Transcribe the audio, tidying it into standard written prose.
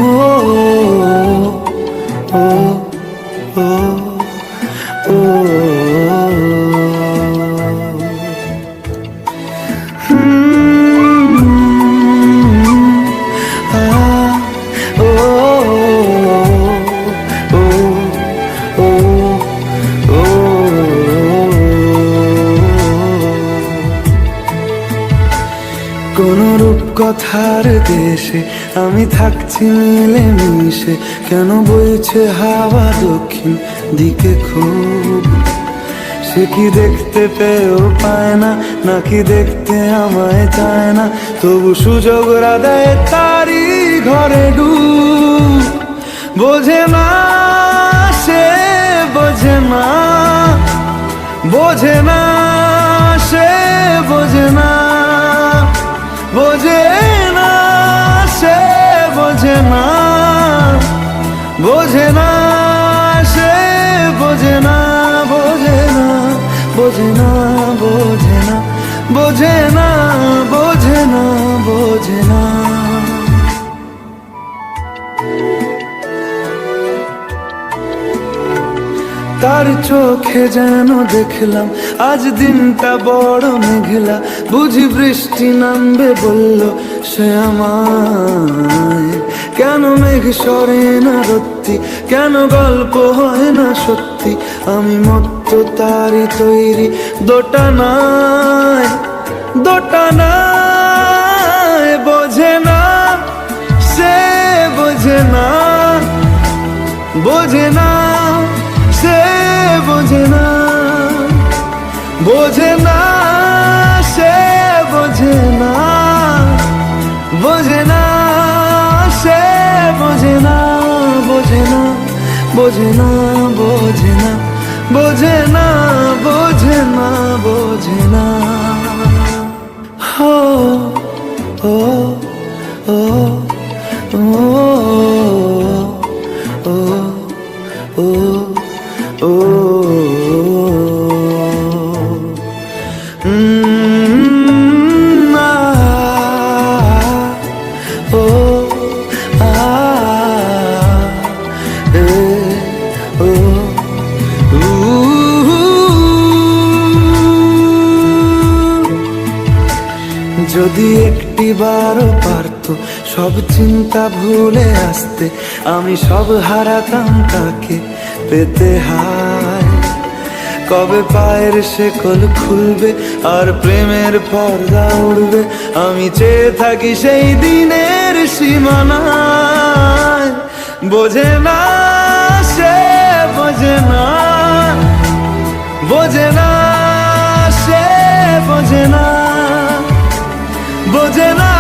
ও ও ও কোন রূপকথার দেশে আমি থাকছি মিলে মিশে, কেন বইছে হাওয়া দক্ষিণ দিকে খুব? সে কি দেখতে পেয়েও পায় না, নাকি দেখতে আমায় চায় না, তবু সুযোগ রাধায় তারি ঘরে ডুব। বোঝে না সে, বোঝে না, বোঝে না সে, বোঝে না, বোঝে না সে, বোঝে না, বোঝে না সে, বোঝে না, বোঝে না, বোঝে না, বোঝে না, বোঝে না, বোঝে না, বোঝে না। তার চোখে যেন দেখলাম আজ দিনটা বড় মেঘলা, বুঝি বৃষ্টি নামবে বলল সে আমায়। কেন মেঘ সরে না রত্তি, কেন গল্প হয় না সত্যি, আমি মত্ত তারি তৈরি দোটানায়, দোটানায়। বোঝে না সে, বোঝে না, বোঝে না সে, বোঝে না, বোঝে না সে, বোঝে না, বোঝে না সে, বোঝে না, বোঝে না, বোঝে না, বোঝে না, বোঝে না, বোঝে না, বোঝে না। ও ও ও ও ও ও যদি একটি বারও পারতো সব চিন্তা ভুলে আসতে, আমি সব হারাতাম তাকে পেতে হায়। কবে পায়ের শেকল খুলবে আর প্রেমের পর্দা উড়বে, আমি চেয়ে থাকি সেই দিনের সীমানায়। বোঝে না সে, বোঝে না, বোঝে না সে, বোঝে না, বোঝে না